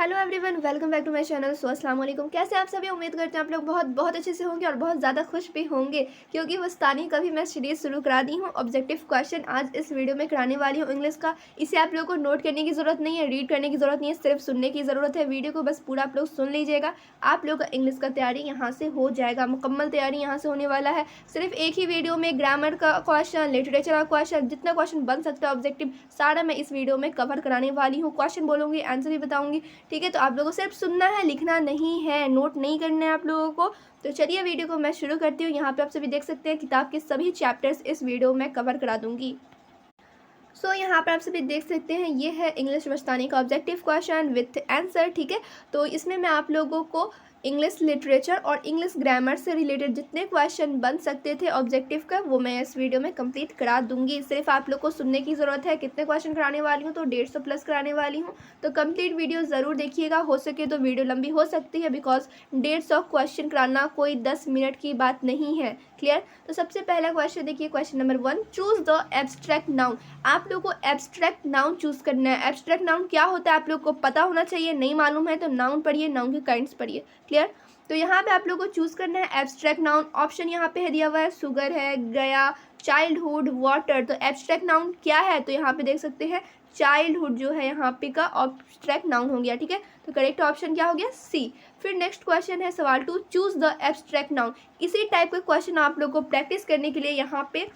Hello everyone, welcome back to my channel. अस्सलाम वालेकुम। कैसे आप सभी? उम्मीद करते हैं आप लोग बहुत बहुत अच्छे से होंगे और बहुत ज़्यादा खुश भी होंगे, क्योंकि वस्तानी का भी मैं सीरीज़ शुरू करा दी हूँ। ऑब्जेक्टिव क्वेश्चन आज इस वीडियो में कराने वाली हूँ इंग्लिश का। इसे आप लोगों को नोट करने की ज़रूरत नहीं है, रीड करने की ज़रूरत नहीं है, सिर्फ सुनने की ज़रूरत है। वीडियो को बस पूरा आप लोग सुन लीजिएगा। आप लोग का इंग्लिश का तैयारी यहाँ से हो जाएगा, मुकम्मल तैयारी यहाँ से होने वाला है। सिर्फ एक ही वीडियो में ग्रामर का क्वेश्चन, लिटरेचर का क्वेश्चन, जितना क्वेश्चन बन सकता है ऑब्जेक्टिव, सारा मैं इस वीडियो में कवर कराने वाली हूँ। क्वेश्चन बोलूँगी, आंसर भी बताऊँगी। ठीक है, तो आप लोगों को सिर्फ सुनना है, लिखना नहीं है, नोट नहीं करना है आप लोगों को। तो चलिए वीडियो को मैं शुरू करती हूँ। यहाँ पे आप सभी देख सकते हैं किताब के सभी चैप्टर्स इस वीडियो में कवर करा दूंगी। यहाँ पर आप सभी देख सकते हैं, ये है इंग्लिश वस्तानी का ऑब्जेक्टिव क्वेश्चन विथ आंसर। ठीक है, तो इसमें मैं आप लोगों को इंग्लिश लिटरेचर और इंग्लिश ग्रामर से रिलेटेड जितने क्वेश्चन बन सकते थे ऑब्जेक्टिव का, वो मैं इस वीडियो में कंप्लीट करा दूंगी। सिर्फ आप लोग को सुनने की ज़रूरत है। कितने क्वेश्चन कराने वाली हूँ? तो 150 प्लस कराने वाली हूँ। तो कंप्लीट वीडियो ज़रूर देखिएगा। हो सके तो वीडियो लंबी हो सकती है, बिकॉज 150 क्वेश्चन कराना कोई 10 मिनट की बात नहीं है। क्लियर? तो सबसे पहला क्वेश्चन देखिए, question number 1, choose the abstract noun. आप लोग को एब्स्ट्रैक्ट नाउन चूज करना है। एब्स्ट्रैक्ट नाउन क्या होता है आप लोग को पता होना चाहिए। नहीं मालूम है तो नाउन पढ़िए, नाउन के काइंड्स पढ़िए। क्लियर? तो यहाँ पे आप लोग को चूज करना है एब्स्ट्रैक्ट नाउन। ऑप्शन यहाँ पे है दिया हुआ है, सुगर है, गया, चाइल्डहुड, वाटर। तो एब्स्ट्रैक्ट नाउन क्या है? तो यहाँ पे देख सकते हैं चाइल्डहुड जो है यहाँ पे का एब्स्ट्रैक्ट नाउन हो गया। ठीक है, तो करेक्ट ऑप्शन क्या हो गया? सी। फिर नेक्स्ट क्वेश्चन है सवाल 2, चूज द एब्स्ट्रैक्ट नाउन। इसी टाइप का क्वेश्चन आप लोग को प्रैक्टिस करने के लिए यहाँ पे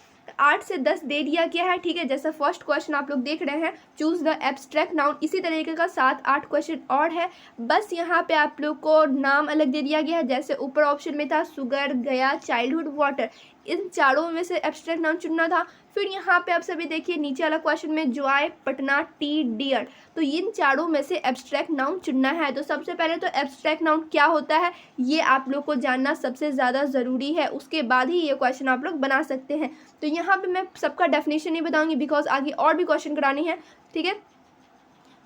8 से 10 दे दिया गया है। ठीक है, जैसा फर्स्ट क्वेश्चन आप लोग देख रहे हैं, चूज द एब्स्ट्रैक्ट नाउन, इसी तरीके का 7-8 क्वेश्चन और है। बस यहाँ पे आप लोग को नाम अलग दे दिया गया है। जैसे ऊपर ऑप्शन में था सुगर, गया, चाइल्डहुड, वाटर, इन चारों में से एब्स्ट्रैक्ट नाउन चुनना था। फिर यहाँ पे आप सभी देखिए नीचे वाला क्वेश्चन में जॉय, पटना, टी, डियर, तो इन चारों में से एब्स्ट्रैक्ट नाउन चुनना है। तो सबसे पहले तो एब्स्ट्रैक्ट नाउन क्या होता है ये आप लोग को जानना सबसे ज़्यादा ज़रूरी है, उसके बाद ही ये क्वेश्चन आप लोग बना सकते हैं। तो यहाँ पे मैं सबका डेफिनेशन नहीं बताऊंगी, बिकॉज आगे और भी क्वेश्चन कराने हैं। ठीक है,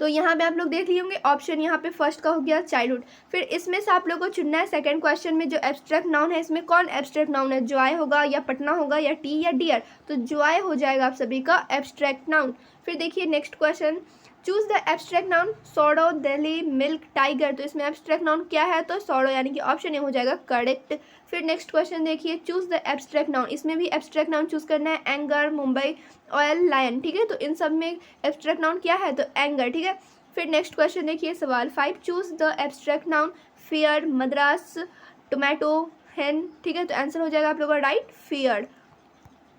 तो यहाँ पे आप लोग देख लिए होंगे, ऑप्शन यहाँ पे फर्स्ट का हो गया चाइल्डहुड। फिर इसमें से आप लोग को चुनना है सेकंड क्वेश्चन में जो एब्स्ट्रैक्ट नाउन है, इसमें कौन एब्स्ट्रैक्ट नाउन है? जॉय होगा या पटना होगा या टी या डियर? तो जॉय हो जाएगा आप सभी का एब्स्ट्रैक्ट नाउन। फिर देखिए next question, choose the abstract noun sorrow, Delhi, milk, tiger. तो इसमें एब्स्ट्रैक्ट नाउन क्या है? तो सौड़ो, यानी कि ऑप्शन ए हो जाएगा करेक्ट। फिर नेक्स्ट क्वेश्चन देखिए, चूज द एब्स्ट्रैक्ट नाउन, इसमें भी एब्स्ट्रैक्ट नाउन चूज करना है, एंगर, मुंबई, ऑयल, लायन। ठीक है, तो इन सब में एब्स्ट्रैक्ट नाउन क्या है? तो एंगर। ठीक है, फिर नेक्स्ट क्वेश्चन देखिए सवाल 5, choose the abstract noun, fear, Madras, tomato, हेन। ठीक है, तो आंसर हो जाएगा आप लोगों का राइट, फियर।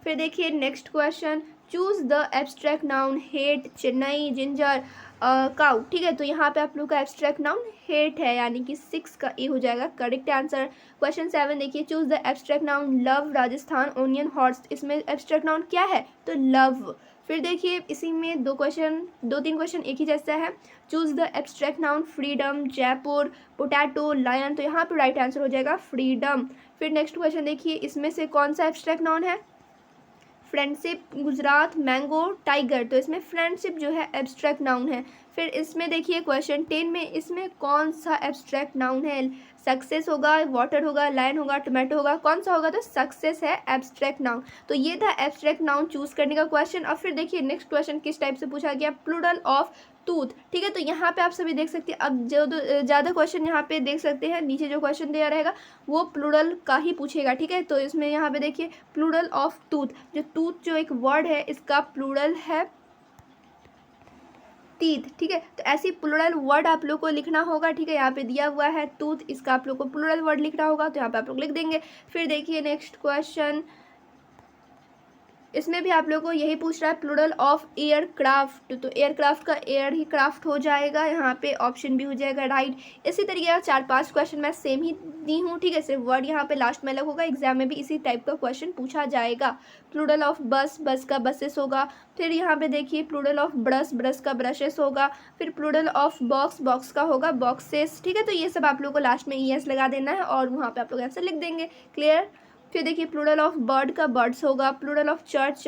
फिर देखिए next question, choose the abstract noun, hate, Chennai, ginger, cow. ठीक है, तो यहाँ पे आप लोग का एब्स्ट्रैक्ट नाउन हेट है, यानी कि 6 का ए हो जाएगा करेक्ट आंसर। क्वेश्चन 7 देखिए, choose the abstract noun, love, Rajasthan, onion, horse. इसमें एब्स्ट्रैक्ट नाउन क्या है? तो लव। फिर देखिए इसी में 2-3 क्वेश्चन एक ही जैसा है। Choose the abstract noun, freedom, Jaipur, potato, lion. तो यहाँ पे राइट आंसर हो जाएगा फ्रीडम। फिर नेक्स्ट क्वेश्चन देखिए, इसमें से कौन सा एब्स्ट्रैक्ट नाउन है? Friendship, Gujarat, mango, tiger. तो इसमें फ्रेंडशिप जो है एब्स्ट्रैक्ट नाउन है। फिर इसमें देखिए क्वेश्चन 10 में, इसमें कौन सा एब्स्ट्रैक्ट नाउन है? सक्सेस होगा, वाटर होगा, लायन होगा, टोमेटो होगा, कौन सा होगा? तो सक्सेस है एब्स्ट्रैक्ट नाउन। तो ये था एब्स्ट्रैक्ट नाउन चूज करने का क्वेश्चन। और फिर देखिए नेक्स्ट क्वेश्चन किस टाइप से पूछा गया, प्लूरल ऑफ टूथ। ठीक है, तो यहाँ पे आप सभी देख सकते हैं, अब जो ज़्यादा क्वेश्चन यहाँ पे देख सकते हैं, नीचे जो क्वेश्चन दिया रहेगा वो प्लूरल का ही पूछेगा। ठीक है, तो इसमें यहाँ पे देखिए प्लूरल ऑफ टूथ, जो टूथ जो एक वर्ड है इसका प्लूरल है टीथ। ठीक है, तो ऐसी प्लूरल वर्ड आप लोग को लिखना होगा। ठीक है, यहाँ पे दिया हुआ है टूथ, इसका आप लोग को प्लूरल वर्ड लिखना होगा, तो यहाँ पे आप लोग लिख देंगे। फिर देखिए नेक्स्ट क्वेश्चन, इसमें भी आप लोगों को यही पूछ रहा है प्लूरल ऑफ एयरक्राफ्ट। तो एयरक्राफ्ट का एयर ही क्राफ्ट हो जाएगा, यहाँ पे ऑप्शन भी हो जाएगा राइट। इसी तरीके का 4-5 क्वेश्चन मैं सेम ही दी हूँ। ठीक है, सिर्फ वर्ड यहाँ पे लास्ट में अलग होगा। एग्जाम में भी इसी टाइप का क्वेश्चन पूछा जाएगा। प्लूरल ऑफ बस, बस का बसेस होगा। फिर यहाँ पे देखिए प्लूरल ऑफ ब्रश, ब्रश का ब्रशेस होगा। फिर प्लूरल ऑफ बॉक्स, बॉक्स का होगा बॉक्सेस। ठीक है, तो ये सब आप लोग को लास्ट में ES लगा देना है और वहाँ पे आप लोग आंसर लिख देंगे। क्लियर? फिर देखिए प्लूरल ऑफ बर्ड का बर्ड्स होगा। प्लूरल ऑफ चर्च,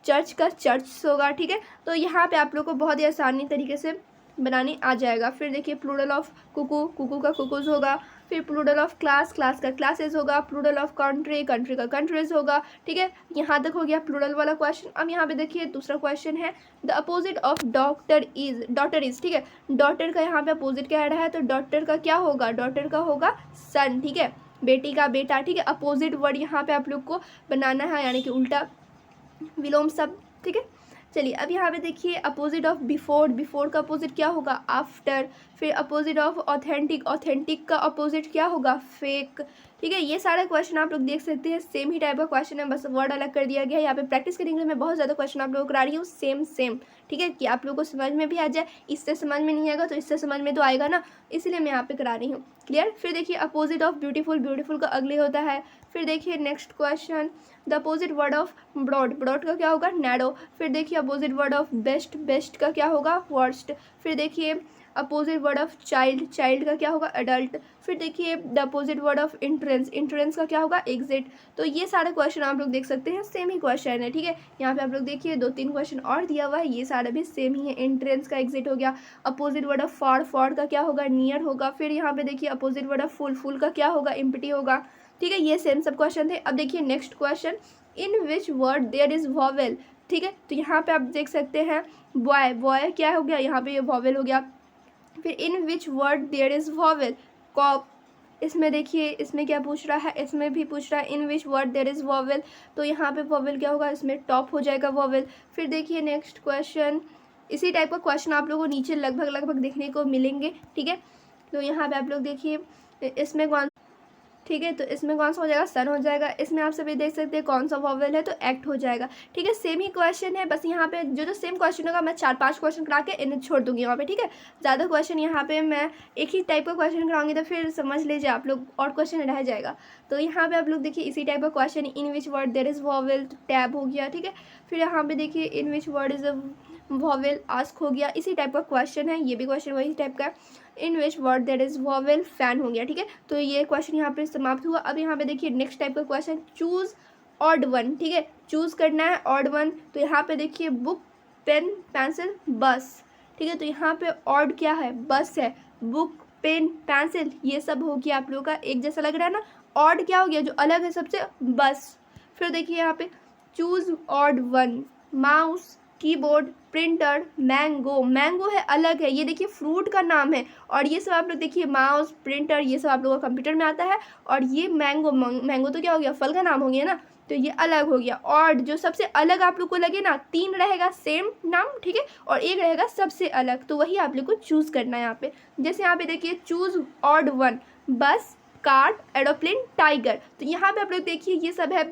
चर्च का चर्च होगा। ठीक है, तो यहाँ पे आप लोग को बहुत ही आसानी तरीके से बनाने आ जाएगा। फिर देखिए प्लूरल ऑफ कुकू, कुकू का कुकूज होगा। फिर प्लूरल ऑफ क्लास, क्लास का क्लासेस होगा। प्लूरल ऑफ कंट्री, कंट्री का कंट्रीज होगा। ठीक है, यहाँ तक हो गया प्लूरल वाला क्वेश्चन। अब यहाँ पे देखिए दूसरा क्वेश्चन है the opposite of doctor is, daughter is. ठीक है, डॉटर का यहाँ पे अपोजिट क्या रहा है, तो डॉटर का क्या होगा, डॉटर का होगा सन। ठीक है, बेटी का बेटा। ठीक है, अपोजिट वर्ड यहाँ पे आप लोग को बनाना है, यानी कि उल्टा विलोम शब्द। ठीक है, चलिए अब यहाँ पे देखिए अपोजिट ऑफ बिफोर, बिफोर का अपोजिट क्या होगा, आफ्टर। फिर अपोजिट ऑफ ऑथेंटिक, ऑथेंटिक का अपोजिट क्या होगा, फेक। ठीक है, ये सारे क्वेश्चन आप लोग देख सकते हैं, सेम ही टाइप का क्वेश्चन है, बस वर्ड अलग कर दिया गया है। यहाँ पे प्रैक्टिस करेंगे, मैं बहुत ज़्यादा क्वेश्चन आप लोगों को करा रही हूँ सेम सेम। ठीक है, कि आप लोगों को समझ में भी आ जाए, इससे समझ में नहीं आएगा तो इससे समझ में तो आएगा ना, इसलिए मैं यहाँ पे करा रही हूँ। क्लियर। फिर देखिए अपोजिट ऑफ ब्यूटीफुल, ब्यूटीफुल का अगले होता है। फिर देखिए next question the opposite word of broad, broad का क्या होगा, नैरो। फिर देखिए opposite word of best, best का क्या होगा, वर्स्ट। फिर देखिए opposite word of child, child का क्या होगा, अडल्ट। फिर देखिए the opposite word of entrance, entrance का क्या होगा, एग्जिट। तो ये सारे क्वेश्चन आप लोग देख सकते हैं, सेम ही क्वेश्चन है। ठीक है, यहाँ पे आप लोग देखिए 2-3 क्वेश्चन और दिया हुआ है, ये सारा भी सेम ही है। इंट्रेंस का एग्जिट हो गया। Opposite word of for, for का क्या होगा, नियर होगा। फिर यहाँ पे देखिए opposite word of full, full का क्या होगा, एम्प्टी होगा। ठीक है, ये सेम सब क्वेश्चन थे। अब देखिए next question in which word there is vowel. ठीक है, तो यहाँ पे आप देख सकते हैं बॉय, बॉय क्या हो गया, यहाँ पे ये वॉवेल हो गया। फिर in which word there is vowel, cop. इसमें देखिए इसमें क्या पूछ रहा है, इसमें भी पूछ रहा है in which word there is vowel, तो यहाँ पे वॉवेल क्या होगा, इसमें टॉप हो जाएगा वॉवेल। फिर देखिए नेक्स्ट क्वेश्चन, इसी टाइप का क्वेश्चन आप लोगों को नीचे लगभग लगभग देखने को मिलेंगे। ठीक है, तो यहाँ पे आप लोग देखिए इसमें कौन, ठीक है, तो इसमें कौन सा हो जाएगा, सन हो जाएगा। इसमें आप सभी देख सकते हैं कौन सा वॉवेल है, तो एक्ट हो जाएगा। ठीक है, सेम ही क्वेश्चन है, बस यहाँ पे जो जो सेम क्वेश्चन होगा मैं 4-5 क्वेश्चन करा के इन्हें छोड़ दूंगी वहाँ पे। ठीक है, ज़्यादा क्वेश्चन यहाँ पे मैं एक ही टाइप का क्वेश्चन कराऊंगी तो फिर समझ लीजिए आप लोग और क्वेश्चन रह जाएगा। तो यहाँ पे आप लोग देखिए इसी टाइप का question, in which word there is vowel, tab हो गया। ठीक है, फिर यहाँ पे देखिए in which word is a vowel, ask हो गया। इसी टाइप का क्वेश्चन है, ये भी क्वेश्चन वही टाइप का है। In which word there is vowel, fan हो गया। ठीक है, तो ये क्वेश्चन यहाँ पे समाप्त हुआ। अब यहाँ पे देखिए नेक्स्ट टाइप का क्वेश्चन चूज ऑड वन। ठीक है, चूज करना है ऑड वन, तो यहाँ पे देखिए बुक, पेन, पेंसिल, बस। ठीक है, तो यहाँ पे ऑड क्या है, बस है। बुक, पेन, पेंसिल ये सब हो गया आप लोगों का एक जैसा लग रहा है ना। ऑड क्या हो गया, जो अलग है सबसे, बस। फिर देखिए यहाँ पे choose odd one, mouse, keyboard, printer, mango, mango है अलग है, ये देखिए फ्रूट का नाम है। और ये सब आप लोग देखिए माउस, प्रिंटर ये सब आप लोगों का कंप्यूटर में आता है। और ये मैंगो, मैंगो तो क्या हो गया, फल का नाम हो गया ना, तो ये अलग हो गया। और जो सबसे अलग आप लोग को लगे ना, 3 रहेगा सेम नाम, ठीक है, और 1 रहेगा सबसे अलग, तो वही आप लोग को चूज़ करना है यहाँ पे। जैसे यहाँ पे देखिए चूज़ ऑड वन, बस, कार, एरोप्लेन, टाइगर। तो यहाँ पे आप लोग देखिए ये सब है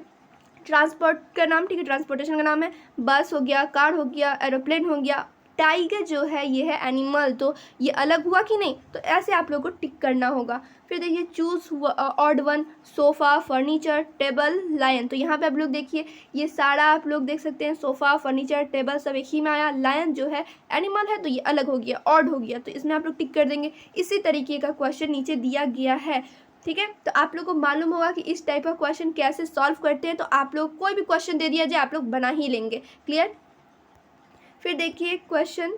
ट्रांसपोर्ट का नाम। ठीक है, ट्रांसपोर्टेशन का नाम है। बस हो गया, कार हो गया, एरोप्लेन हो गया। टाइगर जो है ये है एनिमल, तो ये अलग हुआ कि नहीं, तो ऐसे आप लोग को टिक करना होगा। फिर देखिए choose odd one, sofa, furniture, table, lion. तो यहाँ पे आप लोग देखिए ये सारा आप लोग देख सकते हैं, सोफ़ा, फर्नीचर, टेबल सब एक ही में आया। लायन जो है एनिमल है, तो ये अलग हो गया, ऑड हो गया, तो इसमें आप लोग टिक कर देंगे। इसी तरीके का क्वेश्चन नीचे दिया गया है। ठीक है, तो आप लोग को मालूम होगा कि इस टाइप का क्वेश्चन कैसे सॉल्व करते हैं, तो आप लोग कोई भी क्वेश्चन दे दिया जाए आप लोग बना ही लेंगे। क्लियर। फिर देखिए question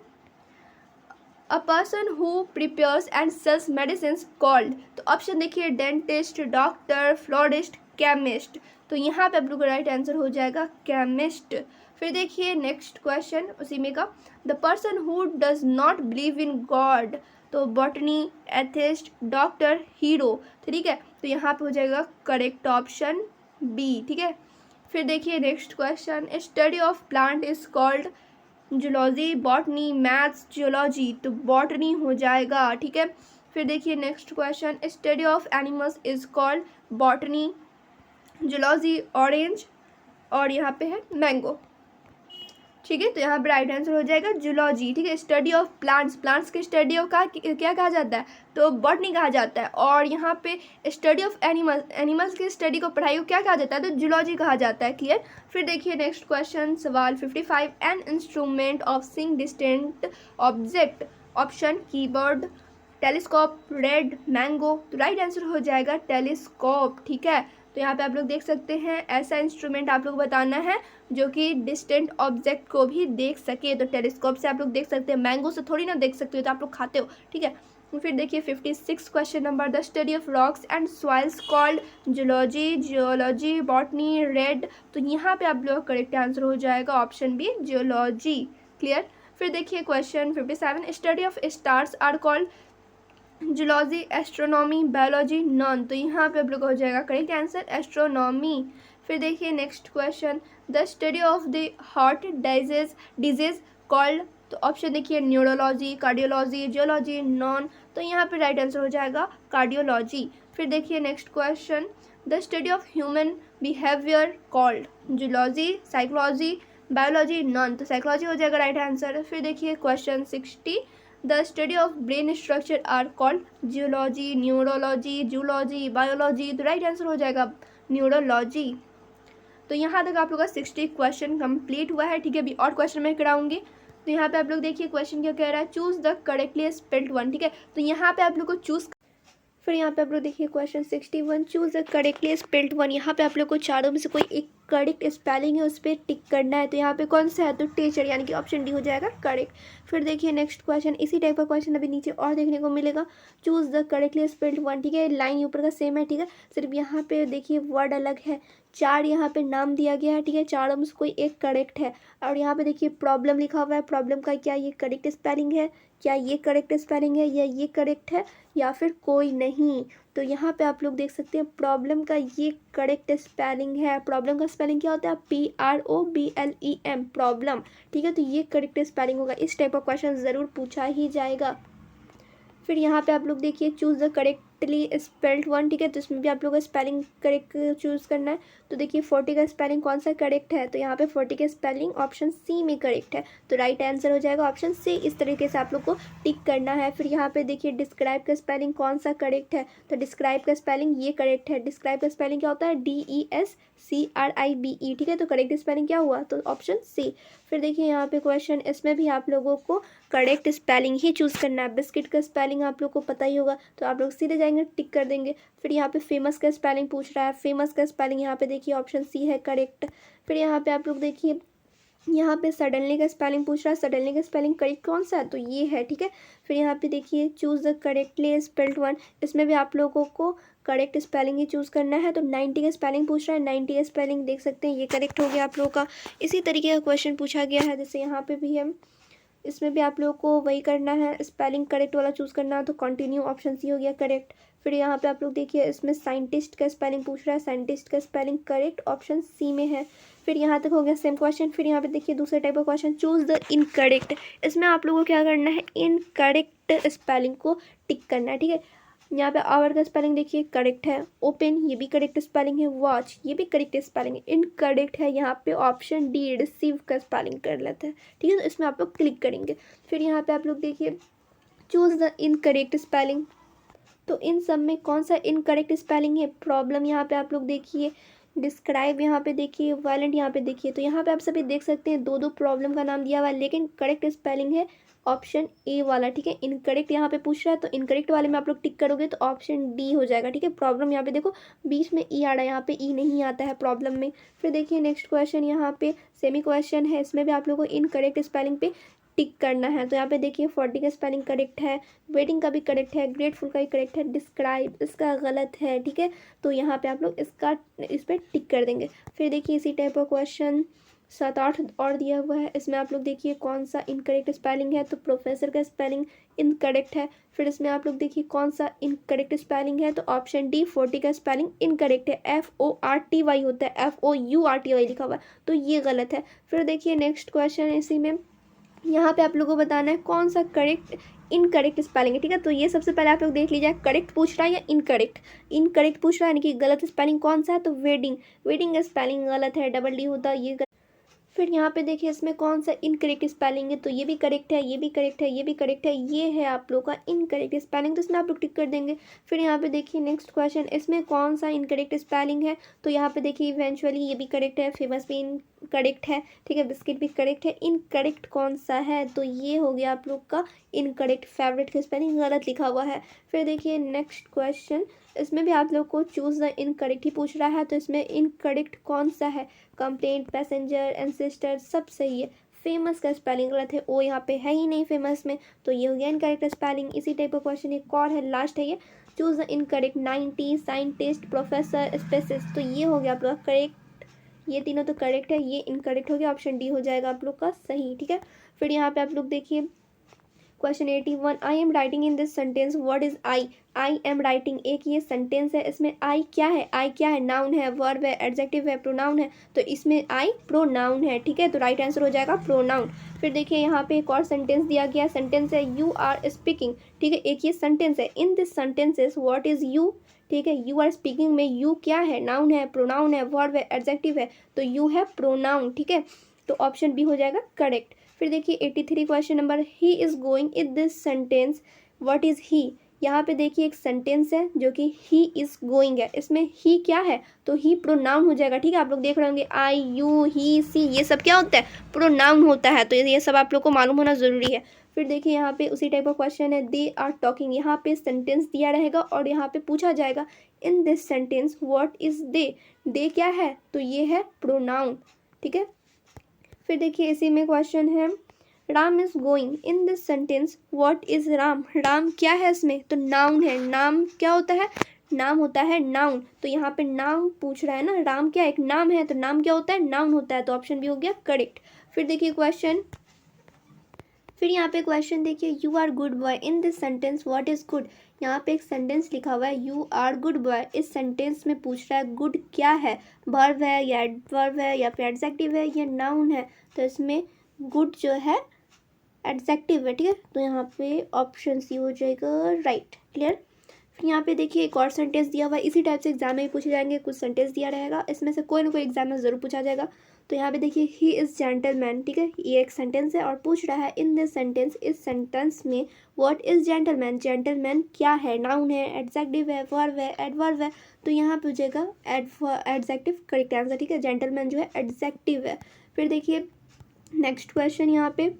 a person who prepares and sells medicine called. तो ऑप्शन देखिए डेंटिस्ट, डॉक्टर, फ्लोरिस्ट, केमिस्ट। तो यहाँ पे आप लोग का राइट आंसर हो जाएगा केमिस्ट। फिर देखिए नेक्स्ट क्वेश्चन उसी में का, the person who does not believe in God. तो बॉटनी, एथिस्ट, डॉक्टर, हीरो। ठीक है, तो यहाँ पे हो जाएगा करेक्ट ऑप्शन बी। ठीक है, फिर देखिए next question, study of plant is called zoology, botany, maths, geology. तो बॉटनी हो जाएगा। ठीक है, फिर देखिए next question, study of animals is called botany, zoology, orange, और यहाँ पे है मैंगो। ठीक है, तो यहाँ पे राइट आंसर हो जाएगा जूलॉजी। ठीक है, स्टडी ऑफ प्लांट्स, प्लांट्स के स्टडी ऑफ का क्या कहा जाता है, तो बॉटनी कहा जाता है। और यहाँ पे स्टडी ऑफ एनिमल्स, एनिमल्स की स्टडी को, पढ़ाई को क्या कहा जाता है, तो जूलॉजी कहा जाता है। क्लियर। फिर देखिए नेक्स्ट क्वेश्चन सवाल 55, an instrument of seeing distant object. Option keyboard, telescope, red, mango. तो राइट आंसर हो जाएगा टेलीस्कोप। ठीक है, तो यहाँ पे आप लोग देख सकते हैं ऐसा इंस्ट्रूमेंट आप लोग बताना है जो कि डिस्टेंट ऑब्जेक्ट को भी देख सके। तो टेलीस्कोप से आप लोग देख सकते हैं, मैंगो से थोड़ी ना देख सकते हो, तो आप लोग खाते हो, ठीक है। फिर देखिए 56 question number, the study of rocks and soils called geology, geology, botany, red. तो यहाँ पे आप लोग करेक्ट आंसर हो जाएगा ऑप्शन बी जियोलॉजी। क्लियर। फिर देखिए question 57, study of stars are called geology, astronomy, biology, none. तो यहाँ पे आप लोग हो जाएगा करेक्ट आंसर एस्ट्रोनॉमी। फिर देखिए next question, the study of the heart disease called. तो ऑप्शन देखिए न्यूरोलॉजी, कार्डियोलॉजी, जियोलॉजी, नॉन। तो यहाँ पे राइट आंसर हो जाएगा कार्डियोलॉजी। फिर देखिए next question, the study of human behaviour called geology, psychology, biology, none. तो साइकोलॉजी हो जाएगा राइट आंसर। फिर देखिए question 60, the study of brain structure are called geology, neurology, zoology, biology. तो राइट आंसर हो जाएगा न्यूरोलॉजी। तो यहाँ तक आप लोग का 60 क्वेश्चन कंप्लीट हुआ है, ठीक है। अभी और क्वेश्चन मैं कराऊंगी। तो यहाँ पे आप लोग देखिए क्वेश्चन क्या कह रहा है, choose the correctly spelled one, ठीक है। तो यहाँ पे आप लोग को चूज, फिर यहाँ पे आप लोग देखिए question 61, choose the correctly spelled one. यहाँ पे आप लोग को चारों में से कोई एक करेक्ट स्पेलिंग है उस पर टिक करना है। तो यहाँ पे कौन सा है, तो टीचर, यानी कि ऑप्शन डी हो जाएगा करेक्ट। फिर देखिए नेक्स्ट क्वेश्चन, इसी टाइप का क्वेश्चन अभी नीचे और देखने को मिलेगा, choose the correctly spelled one, ठीक है। लाइन ऊपर का सेम है, ठीक है, सिर्फ यहाँ पे देखिए वर्ड अलग है। चार यहाँ पे नाम दिया गया है, ठीक है, चारों में से कोई एक करेक्ट है। और यहाँ पे देखिए प्रॉब्लम लिखा हुआ है, प्रॉब्लम का क्या ये करेक्ट स्पेलिंग है, क्या ये करेक्ट स्पेलिंग है, या ये करेक्ट है, या फिर कोई नहीं। तो यहाँ पे आप लोग देख सकते हैं प्रॉब्लम का ये करेक्ट स्पेलिंग है। प्रॉब्लम का स्पेलिंग क्या होता है, PROBLEM, प्रॉब्लम, ठीक है। तो ये करेक्ट स्पेलिंग होगा। इस टाइप का क्वेश्चन ज़रूर पूछा ही जाएगा। फिर यहाँ पे आप लोग देखिए choose the correctly spelled one, ठीक है। तो इसमें भी आप लोग का स्पेलिंग करेक्ट चूज़ करना है। तो देखिए 40 का स्पेलिंग कौन सा करेक्ट है, तो यहाँ पे 40 का स्पेलिंग ऑप्शन सी में करेक्ट है। तो राइट आंसर हो जाएगा ऑप्शन सी। इस तरीके से आप लोग को टिक करना है। फिर यहाँ पे देखिए डिस्क्राइब का स्पेलिंग कौन सा करेक्ट है, तो डिस्क्राइब का स्पेलिंग ये करेक्ट है। डिस्क्राइब का स्पेलिंग क्या होता है, DESCRIBE, ठीक है। तो करेक्ट स्पेलिंग क्या हुआ, तो ऑप्शन सी। फिर देखिए यहाँ पे क्वेश्चन, इसमें भी आप लोगों को करेक्ट स्पेलिंग ही चूज़ करना है। बिस्किट का स्पेलिंग आप लोग को पता ही होगा, तो आप लोग सीधे जाएंगे टिक कर देंगे। फिर यहाँ पे फेमस का स्पेलिंग पूछ रहा है, फेमस का स्पेलिंग यहाँ पे देखिए ऑप्शन सी है करेक्ट। फिर यहाँ पे आप लोग देखिए यहाँ पे सडनली का स्पेलिंग पूछ रहा है, सडनली का स्पेलिंग करेक्ट कौन सा है, तो ये है, ठीक है। फिर यहाँ पे देखिए choose the correctly spelled one, इसमें भी आप लोगों को करेक्ट स्पेलिंग ही चूज़ करना है। तो 90 का स्पेलिंग पूछ रहा है, 90 का स्पेलिंग देख सकते हैं ये करेक्ट हो गया आप लोगों का। इसी तरीके का क्वेश्चन पूछा गया है, जैसे यहाँ पे भी है, इसमें भी आप लोगों को वही करना है, स्पेलिंग करेक्ट वाला चूज़ करना है। तो कंटिन्यू ऑप्शन सी हो गया करेक्ट। फिर यहाँ पे आप लोग देखिए इसमें साइंटिस्ट का स्पेलिंग पूछ रहा है, साइंटिस्ट का स्पेलिंग करेक्ट ऑप्शन सी में है। फिर यहाँ तक हो गया सेम क्वेश्चन। फिर यहाँ पे देखिए दूसरे टाइप का क्वेश्चन, चूज़ द इनकरेक्ट। इसमें आप लोगों को क्या करना है, इनकरेक्ट स्पेलिंग को टिक करना है, ठीक है। यहाँ पे आवर का स्पेलिंग देखिए करेक्ट है, ओपन ये भी करेक्ट स्पेलिंग है, वॉच ये भी करेक्ट स्पेलिंग है। इनकरेक्ट है यहाँ पे ऑप्शन डी, रिसीव का स्पेलिंग कर लेते हैं, ठीक है। तो इसमें आप लोग क्लिक करेंगे। फिर यहाँ पे आप लोग देखिए चूज़ द इनकरेक्ट स्पेलिंग। तो इन सब में कौन सा इनकरेक्ट स्पेलिंग है, प्रॉब्लम यहाँ पे आप लोग देखिए, डिस्क्राइब यहाँ पे देखिए, वायलेंट यहाँ पे देखिए। तो यहाँ पे आप सभी देख सकते हैं दो दो प्रॉब्लम का नाम दिया हुआ है, लेकिन करेक्ट स्पेलिंग है ऑप्शन ए वाला, ठीक है। इनकरेक्ट यहाँ पे पूछ रहा है, तो इनकरेक्ट वाले में आप लोग टिक करोगे तो ऑप्शन डी हो जाएगा, ठीक है। प्रॉब्लम यहाँ पे देखो बीच में ई आ रहा है, यहाँ पे ई नहीं आता है प्रॉब्लम में। फिर देखिए नेक्स्ट क्वेश्चन, यहाँ पे सेमी क्वेश्चन है, इसमें भी आप लोगों को इनकरेक्ट स्पेलिंग पे टिक करना है। तो यहाँ पे देखिए 40 का स्पेलिंग करेक्ट है, वेटिंग का भी करेक्ट है, ग्रेटफुल का भी करेक्ट है, डिस्क्राइब इसका गलत है, ठीक है। तो यहाँ पे आप लोग इस पर टिक कर देंगे। फिर देखिए इसी टाइप का क्वेश्चन 7-8 और दिया हुआ है, इसमें आप लोग देखिए कौन सा इनकरेक्ट स्पेलिंग है, तो प्रोफेसर का स्पेलिंग इनकरेक्ट है। फिर इसमें आप लोग देखिए कौन सा इनकरेक्ट स्पेलिंग है, तो ऑप्शन डी 40 का स्पेलिंग इनकरेक्ट है, FORTY होता है, FOURTY लिखा हुआ है, तो ये गलत है। फिर देखिए नेक्स्ट क्वेश्चन, इसी में यहाँ पे आप लोगों को बताना है कौन सा करेक्ट इनकरेक्ट स्पेलिंग है, ठीक है। तो ये सबसे पहले आप लोग देख लीजिए, करेक्ट पूछ रहा है या इनकरेक्ट। इनकरेक्ट पूछ रहा है, यानी कि गलत स्पेलिंग कौन सा है, तो वेडिंग, वेडिंग का स्पेलिंग गलत है, डबल डी होता है, ये गलत। फिर यहाँ पे देखिए इसमें कौन सा इनकरेक्ट स्पेलिंग है, तो ये भी करेक्ट है, ये भी करेक्ट है, ये भी करेक्ट है, ये है आप लोग का इनकरेक्ट स्पेलिंग, तो इसमें आप लोग टिक कर देंगे। फिर यहाँ पे देखिए नेक्स्ट क्वेश्चन, इसमें कौन सा इनकरेक्ट स्पेलिंग है, तो यहाँ पे देखिए इवेंचुअली ये भी करेक्ट है, फेमस भी करेक्ट है, ठीक है, बिस्किट भी करेक्ट है। इनकरेक्ट कौन सा है, तो ये हो गया आप लोग का इनकरेक्ट। फेवरेट की स्पेलिंग गलत लिखा हुआ है। फिर देखिए नेक्स्ट क्वेश्चन, इसमें भी आप लोग को चूज़ द इनकरेक्ट ही पूछ रहा है, तो इसमें इनकरेक्ट कौन सा है। कंप्लेंट, पैसेंजर, एंसेस्टर, सब सही है। फेमस का स्पेलिंग गलत है, ओ यहाँ पे है ही नहीं फेमस में, तो ये हो गया इनकरेक्ट स्पेलिंग। इसी टाइप का क्वेश्चन एक और है, लास्ट है ये, choose the incorrect. 90, scientist, professor, species, तो ये हो गया आप लोग करेक्ट। ये तीनों तो करेक्ट है, ये इनकरेक्ट हो गया, ऑप्शन डी हो जाएगा आप लोग का सही, ठीक है। फिर यहाँ पे आप लोग देखिए question 81, I am writing in this sentence, what is I am writing, एक ये सेंटेंस है, इसमें आई क्या है, आई क्या है, नाउन है, वर्ब है, एडजेक्टिव है, प्रोनाउन है, तो इसमें आई प्रोनाउन है, ठीक है, तो राइट आंसर हो जाएगा प्रोनाउन। फिर देखिए यहाँ पे एक और सेंटेंस दिया गया, सेंटेंस है यू आर स्पीकिंग, ठीक है, एक ये सेंटेंस है, in this sentences what is you, ठीक है, यू आर स्पीकिंग में यू क्या है, नाउन है, प्रोनाउन है, वर्ब है, एडजेक्टिव है, तो यू है प्रोनाउन, ठीक है, तो ऑप्शन बी हो जाएगा करेक्ट। फिर देखिए 83 question number, he is going in this sentence, what is he, यहाँ पे देखिए एक सेंटेंस है जो कि ही इज गोइंग है, इसमें ही क्या है, तो ही प्रोनाउन हो जाएगा, ठीक है। आप लोग देख रहे होंगे आई, यू, ही, सी, ये सब क्या होता है, प्रोनाउन होता है, तो ये सब आप लोग को मालूम होना जरूरी है। फिर देखिए यहाँ पे उसी टाइप का क्वेश्चन है, दे आर टॉकिंग, यहाँ पे सेंटेंस दिया रहेगा और यहाँ पे पूछा जाएगा इन this sentence what is they क्या है, तो ये है प्रोनाउन, ठीक है। फिर देखिए इसी में क्वेश्चन है, Ram is going in this sentence, what is Ram, Ram क्या है इसमें, तो नाउन है, नाम क्या होता है, नाम होता है नाउन, तो यहाँ पे नाम पूछ रहा है ना, राम क्या एक नाम है, तो नाम क्या होता है, नाउन होता है, तो ऑप्शन बी हो गया करेक्ट। फिर देखिए क्वेश्चन, फिर यहाँ पे क्वेश्चन देखिए, you are good boy in this sentence, what is good, यहाँ पे एक सेंटेंस लिखा हुआ है यू आर गुड बॉय, इस सेंटेंस में पूछ रहा है गुड क्या है, वर्ब है या एडवर्ब है या फिर एडजेक्टिव है या नाउन है, तो इसमें गुड जो है एडजेक्टिव है, ठीक है, तो यहाँ पे ऑप्शन सी हो जाएगा राइट, क्लियर। फिर यहाँ पे देखिए एक और सेंटेंस दिया हुआ है, इसी टाइप से एग्जाम में भी पूछे जाएंगे, कुछ सेंटेंस दिया रहेगा, इसमें से कोई ना कोई एग्जाम में जरूर पूछा जाएगा। तो यहाँ पे देखिए ही इज़ जेंटलमैन, ठीक है, ये एक सेंटेंस है और पूछ रहा है इन दिस सेंटेंस, इस सेंटेंस में व्हाट इज़ जेंटलमैन, जेंटलमैन क्या है, नाउन है, एडजेक्टिव है, वर्ब है, एडवर्ब है, तो यहाँ पे हो जाएगा एडजेक्टिव करेक्ट आंसर, ठीक है, जेंटलमैन जो है एडजेक्टिव है। फिर देखिए नेक्स्ट क्वेश्चन यहाँ पे,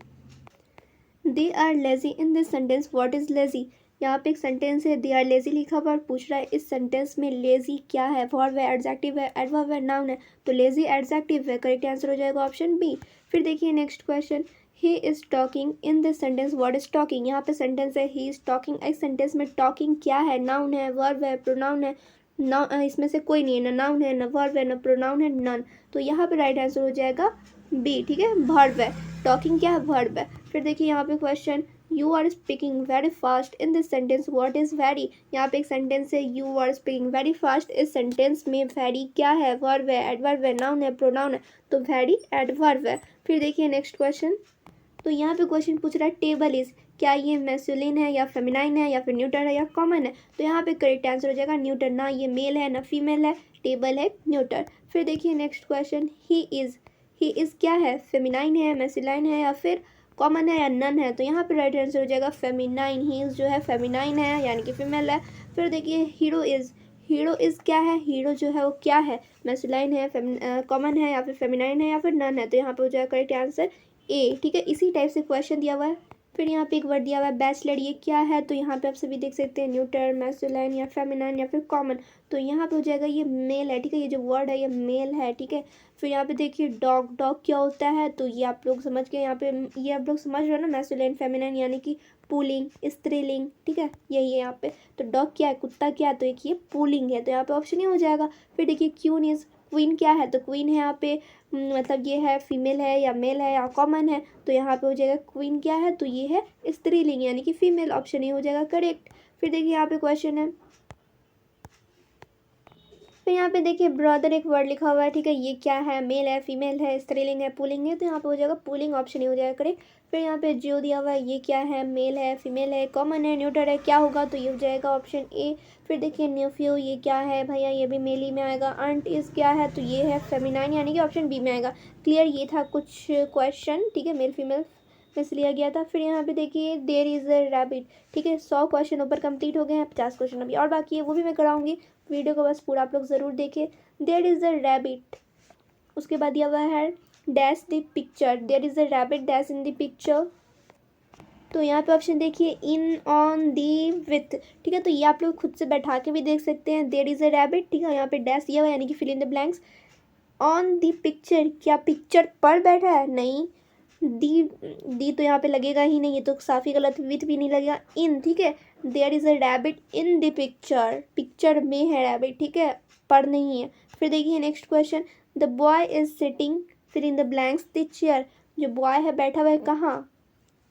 they are lazy in this sentence, what is lazy, यहाँ पे एक सेंटेंस है दे आर लेजी लिखा हुआ और पूछ रहा है इस सेंटेंस में लेजी क्या है, वर्ब है, एडजेक्टिव है, एडवर्ब है, नाउन है, तो लेजी एडजेक्टिव है, करेक्ट आंसर हो जाएगा ऑप्शन बी। फिर देखिए next question, he is talking in this sentence, what is talking, यहाँ पे सेंटेंस है ही इज टॉकिंग, इस सेंटेंस में टॉकिंग क्या है, नाउन है, वर्ब है, प्रोनाउन है, इसमें से कोई नहीं है, ना नाउन है, ना वर्ब है, ना प्रोनाउन है, नन, तो यहाँ पे राइट आंसर हो जाएगा बी, ठीक है, वर्ब है, टॉकिंग क्या है, वर्ब है। फिर देखिए यहाँ पे question, you are speaking very fast in this sentence, what is very, यहाँ पे एक सेंटेंस है you are speaking very fast, इस सेंटेंस में वेरी क्या है, वर्ब है, एडवर्ब है, नाउन है, प्रोनाउन है, तो वेरी एडवर्ब है। फिर देखिए नेक्स्ट क्वेश्चन, तो यहाँ पे क्वेश्चन पूछ रहा है टेबल इज, क्या ये मैस्कुलिन है या फेमिनाइन है या फिर न्यूटर है या कॉमन है, तो यहाँ पे करेक्ट आंसर हो जाएगा न्यूटर, ना ये मेल है ना फीमेल है, टेबल है न्यूटर। फिर देखिए नेक्स्ट क्वेश्चन, ही इज़ क्या है, फेमिनाइन है, मैस्कुलाइन है या फिर कॉमन है या नन है, तो यहाँ पे राइट आंसर हो जाएगा फेमिनाइन, ही इज़ जो है फेमिनाइन है यानी कि फीमेल है। फिर देखिए हीरो इज़ क्या है, हीरो जो है वो क्या है, मैस्कुलाइन है, कॉमन है या फिर फेमिनाइन है या फिर नन है, तो यहाँ पे हो जाएगा करेक्ट आंसर ए, ठीक है। इसी टाइप से क्वेश्चन दिया हुआ है। फिर यहाँ पे एक वर्ड दिया हुआ है बैचलर, ये क्या है, तो यहाँ पे आप सभी देख सकते हैं न्यूटर, मैस्कुलाइन या फेमिनाइन या फिर कॉमन, तो यहाँ पे हो जाएगा ये मेल है, ठीक है, ये जो वर्ड है ये मेल है, ठीक है। फिर यहाँ पे देखिए डॉग क्या होता है, तो ये आप लोग समझ के यहाँ पे ये आप लोग समझ रहे हो ना, मैस्कुलाइन फेमिनाइन यानी कि पुलिंग, स्त्रीलिंग, ठीक है, यही है यहाँ पे। तो डॉग क्या है, कुत्ता क्या है, तो एक ये पुलिंग है, तो यहाँ पे ऑप्शन ही हो जाएगा। फिर देखिए क्वीन क्या है, तो क्वीन है यहाँ पे मतलब ये है फीमेल है या मेल है या कॉमन है, तो यहाँ पे हो जाएगा क्वीन क्या है, तो ये है स्त्रीलिंग यानी कि फीमेल, ऑप्शन ये हो जाएगा करेक्ट। फिर देखिए यहाँ पे क्वेश्चन है, फिर यहाँ पे देखिए ब्रदर एक वर्ड लिखा हुआ है, ठीक है, ये क्या है, मेल है, फीमेल है, स्त्रीलिंग है, पुलिंग है, तो यहाँ पे हो जाएगा पुलिंग, ऑप्शन ही हो जाएगा करेक्ट। फिर यहाँ पे जो दिया हुआ है ये क्या है, मेल है, फीमेल है, कॉमन है, न्यूटर है, क्या होगा, तो ये हो जाएगा ऑप्शन ए। फिर देखिए न्यूफ्यू ये क्या है भैया, ये भी मेल ही में आएगा। आंट इज क्या है, तो ये है फेमिनाइन यानी कि ऑप्शन बी में आएगा। क्लियर, ये था कुछ क्वेश्चन, ठीक है, मेल फीमेल में से लिया गया था। फिर यहाँ पे देखिए देयर इज़ अ रैबिट, ठीक है, 100 क्वेश्चन ऊपर कंप्लीट हो गए हैं, 50 क्वेश्चन अभी और बाकी है, वो भी मैं कराऊंगी, वीडियो को बस पूरा आप लोग ज़रूर देखें। देयर इज़ अ रैबिट, उसके बाद दिया हुआ है dash the picture, there is a rabbit dash in the picture. तो यहाँ पे ऑप्शन देखिए इन, ऑन, दी, विथ। ठीक है, तो ये आप लोग खुद से बैठा के भी देख सकते हैं। देयर इज़ अ रैबिट, ठीक है, यहाँ पे डैश दिया हुआ है यानी कि fill in the blanks. On the picture, क्या पिक्चर पर बैठा है? नहीं। दी तो यहाँ पे लगेगा ही नहीं, ये तो साफ ही गलत। विथ भी नहीं लगेगा। इन, ठीक है, there is a rabbit in the picture, picture में है रैबिट, ठीक है, पर नहीं है। फिर देखिए next question, the boy is sitting, फिर in the blanks the chair. जो बॉय है बैठा हुआ है कहाँ?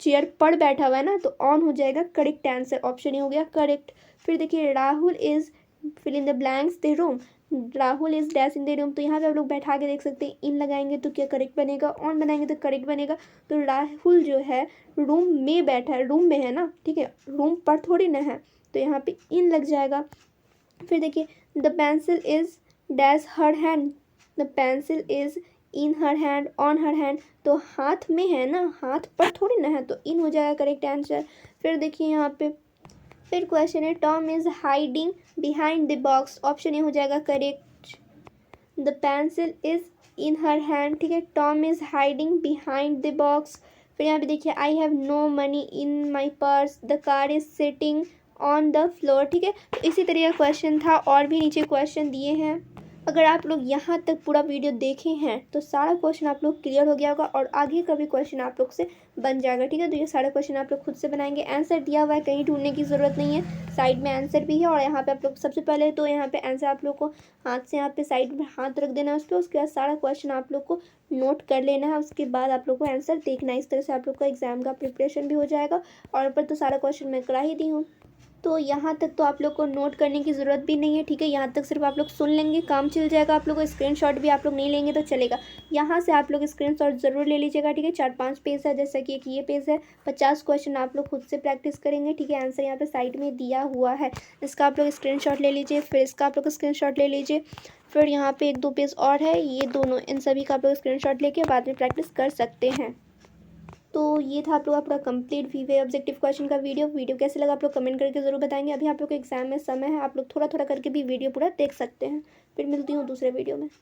चेयर पर बैठा हुआ है ना, तो ऑन हो जाएगा करेक्ट आंसर, ऑप्शन ए हो गया करेक्ट। फिर देखिए Rahul is, fill in the blanks the room, Rahul is dash in the room. तो यहाँ पे आप लोग बैठा के देख सकते हैं, इन लगाएंगे तो क्या करेक्ट बनेगा, ऑन बनाएंगे तो करेक्ट बनेगा। तो राहुल जो है रूम में बैठा है, रूम में है ना, ठीक है, रूम पर थोड़ी ना है, तो यहाँ पे इन लग जाएगा। फिर देखिए the pencil is dash her hand, the pencil is in her hand, on her hand, तो हाथ में है ना, हाथ पर थोड़ी ना है, तो इन हो जाएगा करेक्ट आंसर। फिर देखिए यहाँ पे फिर क्वेश्चन है Tom is hiding behind the box, option A हो जाएगा correct. The pencil is in her hand, ठीक है, Tom is hiding behind the box. फिर यहाँ पे देखिए I have no money in my purse, the car is sitting on the floor, ठीक है। तो इसी तरह का क्वेश्चन था, और भी नीचे क्वेश्चन दिए हैं। अगर आप लोग यहाँ तक पूरा वीडियो देखे हैं तो सारा क्वेश्चन आप लोग क्लियर हो गया होगा, और आगे का भी क्वेश्चन आप लोग से बन जाएगा, ठीक है। तो ये सारे क्वेश्चन आप लोग खुद से बनाएंगे, आंसर दिया हुआ है, कहीं ढूंढने की ज़रूरत नहीं है, साइड में आंसर भी है। और यहाँ पे आप लोग सबसे पहले तो यहाँ पे आंसर आप लोग को हाथ से यहाँ पे साइड में हाथ रख देना है उस पर, उसके बाद सारा क्वेश्चन आप लोग को नोट कर लेना है, उसके बाद आप लोग को आंसर देखना है। इस तरह से आप लोग का एग्जाम का प्रिपरेशन भी हो जाएगा। और ऊपर तो सारा क्वेश्चन मैं करा ही दी हूँ, तो यहाँ तक तो आप लोग को नोट करने की ज़रूरत भी नहीं है, ठीक है। यहाँ तक सिर्फ आप लोग सुन लेंगे, काम चल जाएगा। आप लोग को स्क्रीनशॉट भी आप लोग नहीं लेंगे तो चलेगा, यहाँ से आप लोग स्क्रीनशॉट ज़रूर ले लीजिएगा, ठीक है। 4-5 पेज है, जैसा कि एक ये पेज है, 50 क्वेश्चन आप लोग खुद से प्रैक्टिस करेंगे, ठीक है। आंसर यहाँ पे साइड में दिया हुआ है, इसका आप लोग स्क्रीनशॉट ले लीजिए, फिर इसका आप लोग स्क्रीनशॉट ले लीजिए, फिर यहाँ पे 1-2 पेज और है, ये दोनों, इन सभी का आप लोग स्क्रीनशॉट लेके बाद में प्रैक्टिस कर सकते हैं। तो ये था आप लोग आपका कंप्लीट वीवे ऑब्जेक्टिव क्वेश्चन का वीडियो कैसे लगा आप लोग कमेंट करके ज़रूर बताएंगे। अभी आप लोग के एग्जाम में समय है, आप लोग थोड़ा थोड़ा करके भी वीडियो पूरा देख सकते हैं। फिर मिलती हूँ दूसरे वीडियो में।